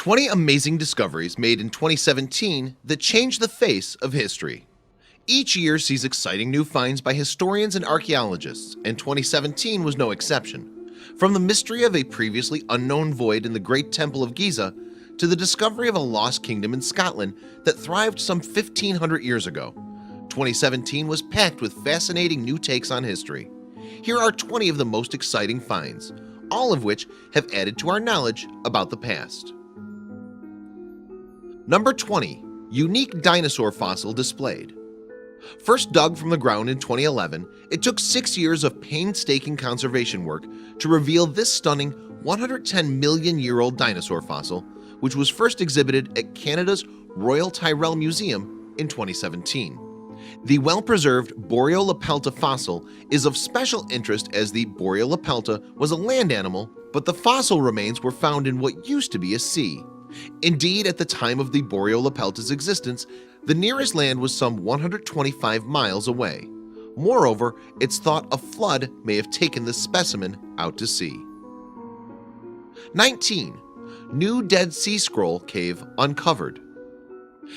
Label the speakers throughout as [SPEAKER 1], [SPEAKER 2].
[SPEAKER 1] 20 amazing discoveries made in 2017 that changed the face of history. Each year sees exciting new finds by historians and archaeologists, and 2017 was no exception. From the mystery of a previously unknown void in the Great Temple of Giza to the discovery of a lost kingdom in Scotland that thrived some 1500 years ago, 2017 was packed with fascinating new takes on history. Here are 20 of the most exciting finds, all of which have added to our knowledge about the past. Number 20. Unique dinosaur fossil displayed. First dug from the ground in 2011, it took 6 years of painstaking conservation work to reveal this stunning 110 million year old dinosaur fossil, which was first exhibited at Canada's Royal Tyrrell Museum in 2017. The well-preserved Boreolopelta fossil is of special interest as the Boreolopelta was a land animal, but the fossil remains were found in what used to be a sea. Indeed, at the time of the Boreolopelta's existence, the nearest land was some 125 miles away. Moreover, it's thought a flood may have taken the specimen out to sea. 19. New Dead Sea Scroll cave uncovered.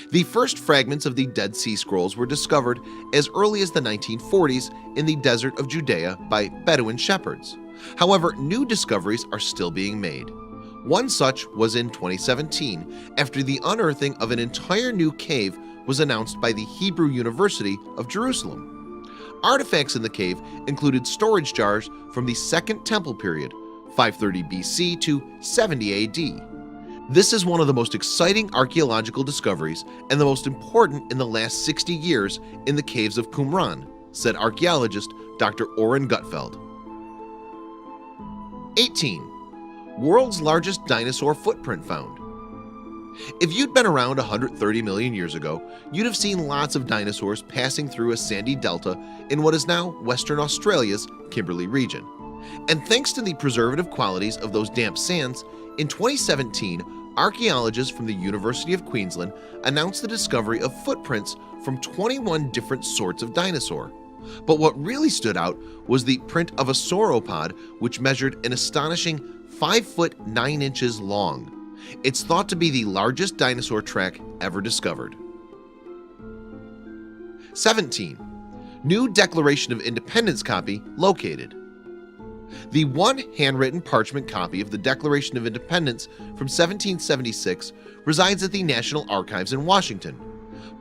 [SPEAKER 1] The first fragments of the Dead Sea Scrolls were discovered as early as the 1940s in the desert of Judea by Bedouin shepherds. However, new discoveries are still being made. One such was in 2017 after the unearthing of an entire new cave was announced by the Hebrew University of Jerusalem. Artifacts in the cave included storage jars from the Second Temple period, 530 BC to 70 AD. This is one of the most exciting archaeological discoveries and the most important in the last 60 years in the caves of Qumran, said archaeologist Dr. Oren Gutfeld. 18. World's largest dinosaur footprint found. If you'd been around 130 million years ago, you'd have seen lots of dinosaurs passing through a sandy delta in what is now Western Australia's Kimberley region. And thanks to the preservative qualities of those damp sands, in 2017, archaeologists from the University of Queensland announced the discovery of footprints from 21 different sorts of dinosaur. But what really stood out was the print of a sauropod, which measured an astonishing 5 foot 9 inches long. It's thought to be the largest dinosaur track ever discovered. 17. New Declaration of Independence copy located. The one handwritten parchment copy of the Declaration of Independence from 1776 resides at the National Archives in Washington.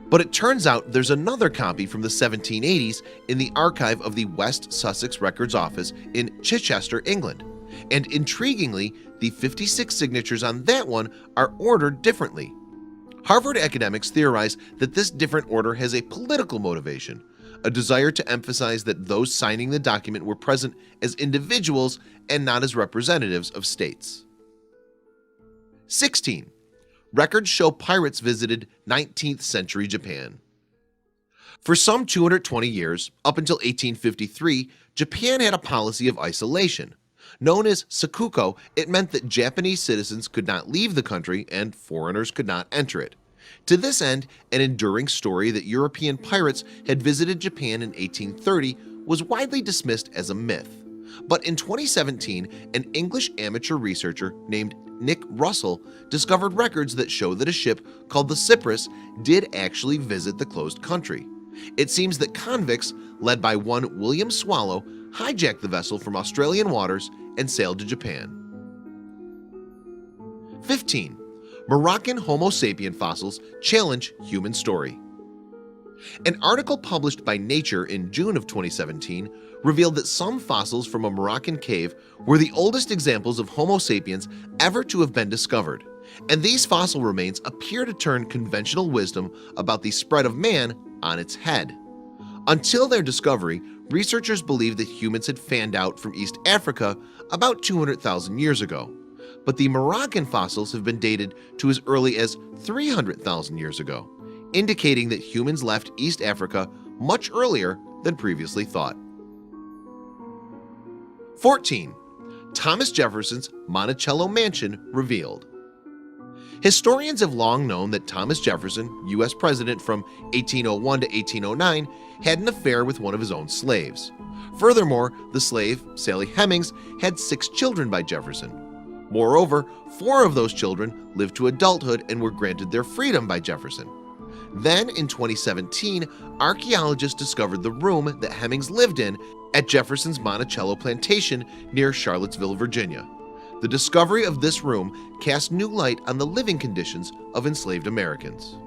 [SPEAKER 1] But it turns out there's another copy from the 1780s in the archive of the West Sussex Records Office in Chichester, England. And intriguingly, the 56 signatures on that one are ordered differently. Harvard academics theorize that this different order has a political motivation, a desire to emphasize that those signing the document were present as individuals and not as representatives of states. 16. Records show pirates visited 19th century Japan. For some 220 years, up until 1853, Japan had a policy of isolation. Known as sakuko, it meant that Japanese citizens could not leave the country and foreigners could not enter it. To this end, an enduring story that European pirates had visited Japan in 1830 was widely dismissed as a myth. But in 2017, an English amateur researcher named Nick Russell discovered records that show that a ship called the Cyprus did actually visit the closed country. It seems that convicts, led by one William Swallow, hijacked the vessel from Australian waters and sailed to Japan. 15. Moroccan Homo sapien fossils challenge human story. An article published by Nature in June of 2017 revealed that some fossils from a Moroccan cave were the oldest examples of Homo sapiens ever to have been discovered, and these fossil remains appear to turn conventional wisdom about the spread of man on its head. Until their discovery, researchers believed that humans had fanned out from East Africa about 200,000 years ago, but the Moroccan fossils have been dated to as early as 300,000 years ago, indicating that humans left East Africa much earlier than previously thought. 14. Thomas Jefferson's Monticello Mansion revealed. Historians have long known that Thomas Jefferson, U.S. President from 1801 to 1809, had an affair with one of his own slaves. Furthermore, the slave, Sally Hemings, had 6 children by Jefferson. Moreover, 4 of those children lived to adulthood and were granted their freedom by Jefferson. Then, in 2017, archaeologists discovered the room that Hemings lived in at Jefferson's Monticello plantation near Charlottesville, Virginia. The discovery of this room cast new light on the living conditions of enslaved Americans.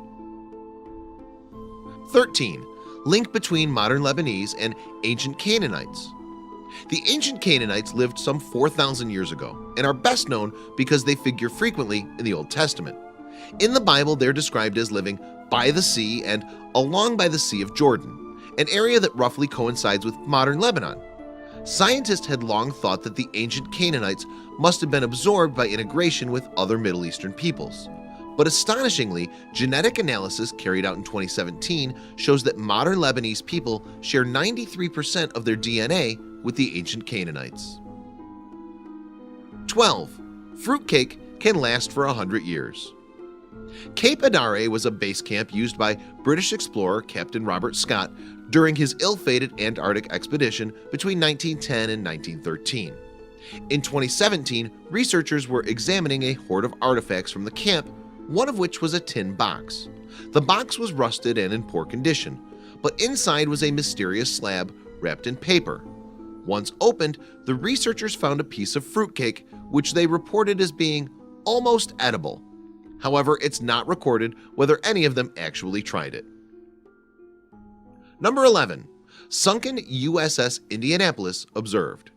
[SPEAKER 1] 13. Link between modern Lebanese and ancient Canaanites. The ancient Canaanites lived some 4,000 years ago and are best known because they figure frequently in the Old Testament. In the Bible, they're described as living by the sea and along by the Sea of Jordan, an area that roughly coincides with modern Lebanon. Scientists had long thought that the ancient Canaanites must have been absorbed by integration with other Middle Eastern peoples. But astonishingly, genetic analysis carried out in 2017 shows that modern Lebanese people share 93% of their DNA with the ancient Canaanites. 12. Fruitcake can last for 100 years. Cape Adare was a base camp used by British explorer Captain Robert Scott during his ill-fated Antarctic expedition between 1910 and 1913. In 2017, researchers were examining a hoard of artifacts from the camp, one of which was a tin box. The box was rusted and in poor condition, but inside was a mysterious slab wrapped in paper. Once opened, the researchers found a piece of fruitcake, which they reported as being almost edible. However, it's not recorded whether any of them actually tried it. Number 11. Sunken USS Indianapolis observed.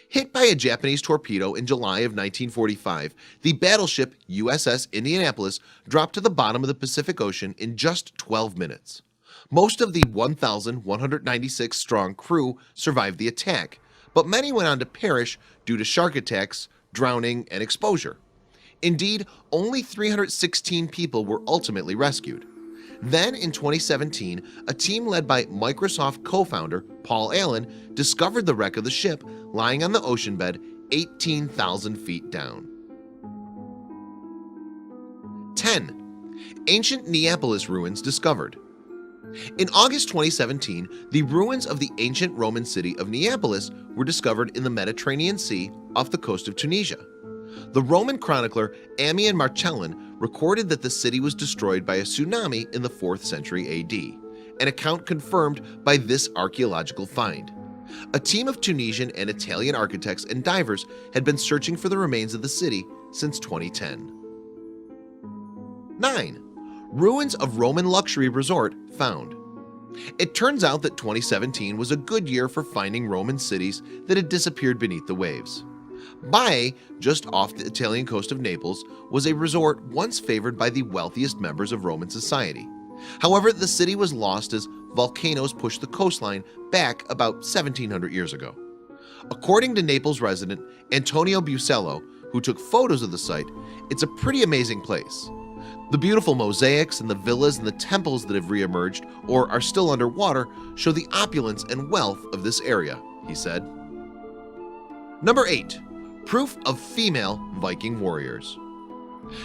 [SPEAKER 1] Hit by a Japanese torpedo in July of 1945, the battleship USS Indianapolis dropped to the bottom of the Pacific Ocean in just 12 minutes. Most of the 1,196-strong crew survived the attack, but many went on to perish due to shark attacks, drowning, and exposure. Indeed, only 316 people were ultimately rescued. Then, in 2017, a team led by Microsoft co-founder Paul Allen discovered the wreck of the ship lying on the ocean bed 18,000 feet down. 10. Ancient Neapolis ruins discovered. In August 2017, the ruins of the ancient Roman city of Neapolis were discovered in the Mediterranean Sea off the coast of Tunisia. The Roman chronicler Ammian Marcellin recorded that the city was destroyed by a tsunami in the 4th century AD, an account confirmed by this archaeological find. A team of Tunisian and Italian architects and divers had been searching for the remains of the city since 2010. 9. Ruins of Roman luxury resort found. It turns out that 2017 was a good year for finding Roman cities that had disappeared beneath the waves. Baiae, just off the Italian coast of Naples, was a resort once favored by the wealthiest members of Roman society. However, the city was lost as volcanoes pushed the coastline back about 1,700 years ago. According to Naples resident Antonio Bucello, who took photos of the site, it's a pretty amazing place. The beautiful mosaics and the villas and the temples that have re-emerged or are still underwater show the opulence and wealth of this area, he said. Number 8. Proof of female Viking warriors.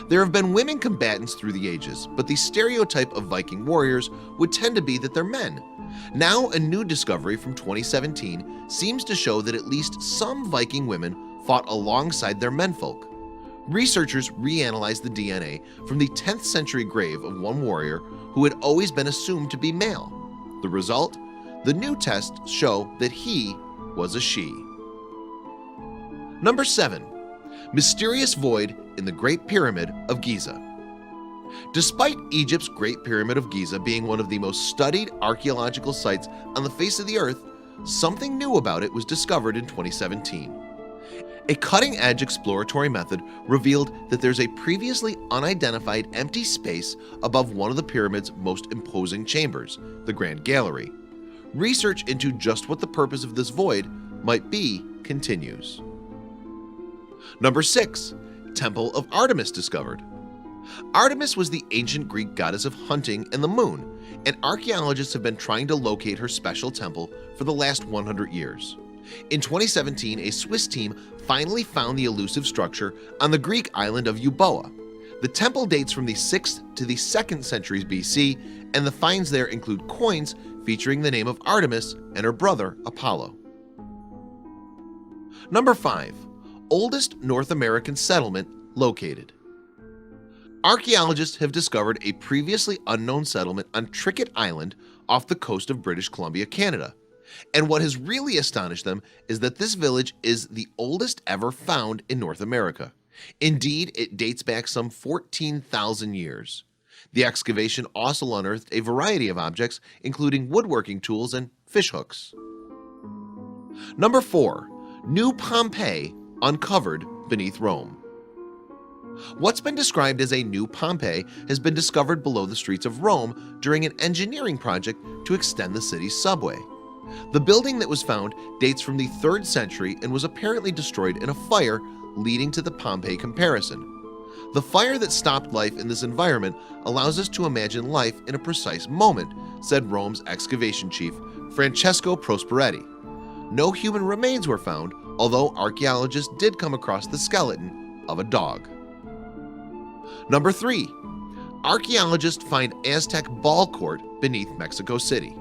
[SPEAKER 1] There have been women combatants through the ages, but the stereotype of Viking warriors would tend to be that they're men. Now, a new discovery from 2017 seems to show that at least some Viking women fought alongside their menfolk. Researchers reanalyzed the DNA from the 10th century grave of one warrior who had always been assumed to be male. The result? The new tests show that he was a she. Number 7. Mysterious void in the Great Pyramid of Giza. Despite Egypt's Great Pyramid of Giza being one of the most studied archaeological sites on the face of the earth, something new about it was discovered in 2017. A cutting-edge exploratory method revealed that there's a previously unidentified empty space above one of the pyramid's most imposing chambers, the Grand Gallery. Research into just what the purpose of this void might be continues. Number 6. Temple of Artemis discovered. Artemis was the ancient Greek goddess of hunting and the moon, and archaeologists have been trying to locate her special temple for the last 100 years. In 2017, a Swiss team finally found the elusive structure on the Greek island of Euboea. The temple dates from the 6th to the 2nd centuries BC, and the finds there include coins featuring the name of Artemis and her brother Apollo. Number 5. oldest North American settlement located. Archaeologists have discovered a previously unknown settlement on Tricket Island off the coast of British Columbia, Canada. And what has really astonished them is that this village is the oldest ever found in North America. Indeed, it dates back some 14,000 years. The excavation also unearthed a variety of objects, including woodworking tools and fish hooks. Number 4. New Pompeii uncovered beneath Rome. What's been described as a new Pompeii has been discovered below the streets of Rome during an engineering project to extend the city's subway. The building that was found dates from the 3rd century and was apparently destroyed in a fire, leading to the Pompeii comparison. The fire that stopped life in this environment allows us to imagine life in a precise moment, said Rome's excavation chief, Francesco Prosperetti. No human remains were found, although archaeologists did come across the skeleton of a dog. Number 3. Archaeologists find Aztec ball court beneath Mexico City.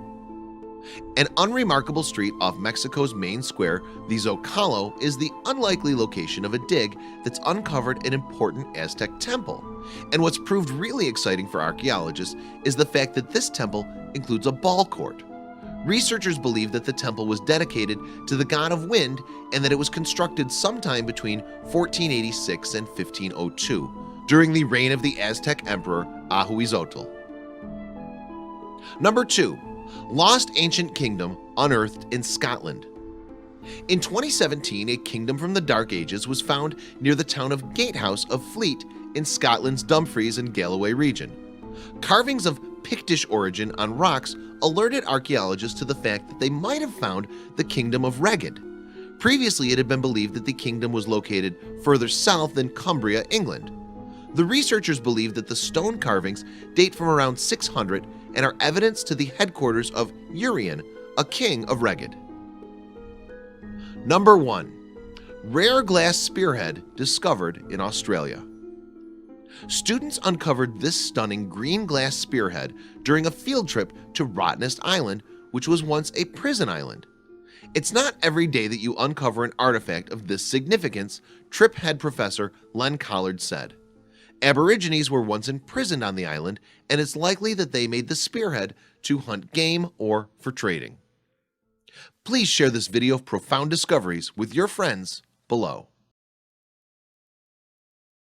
[SPEAKER 1] An unremarkable street off Mexico's main square, the Zocalo, is the unlikely location of a dig that's uncovered an important Aztec temple. And what's proved really exciting for archaeologists is the fact that this temple includes a ball court. Researchers believe that the temple was dedicated to the god of wind and that it was constructed sometime between 1486 and 1502 during the reign of the Aztec emperor Ahuizotl. Number 2. Lost ancient kingdom unearthed in Scotland. In 2017, a kingdom from the Dark Ages was found near the town of Gatehouse of Fleet in Scotland's Dumfries and Galloway region. Carvings of Pictish origin on rocks alerted archaeologists to the fact that they might have found the kingdom of Reged. Previously, it had been believed that the kingdom was located further south than Cumbria, England. The researchers believe that the stone carvings date from around 600 and are evidence to the headquarters of Urien, a king of Reged. Number 1. Rare glass spearhead discovered in Australia. Students uncovered this stunning green glass spearhead during a field trip to Rottnest Island, which was once a prison island. It's not every day that you uncover an artifact of this significance, trip head professor Len Collard said. Aborigines were once imprisoned on the island, and it's likely that they made the spearhead to hunt game or for trading. Please share this video of profound discoveries with your friends below.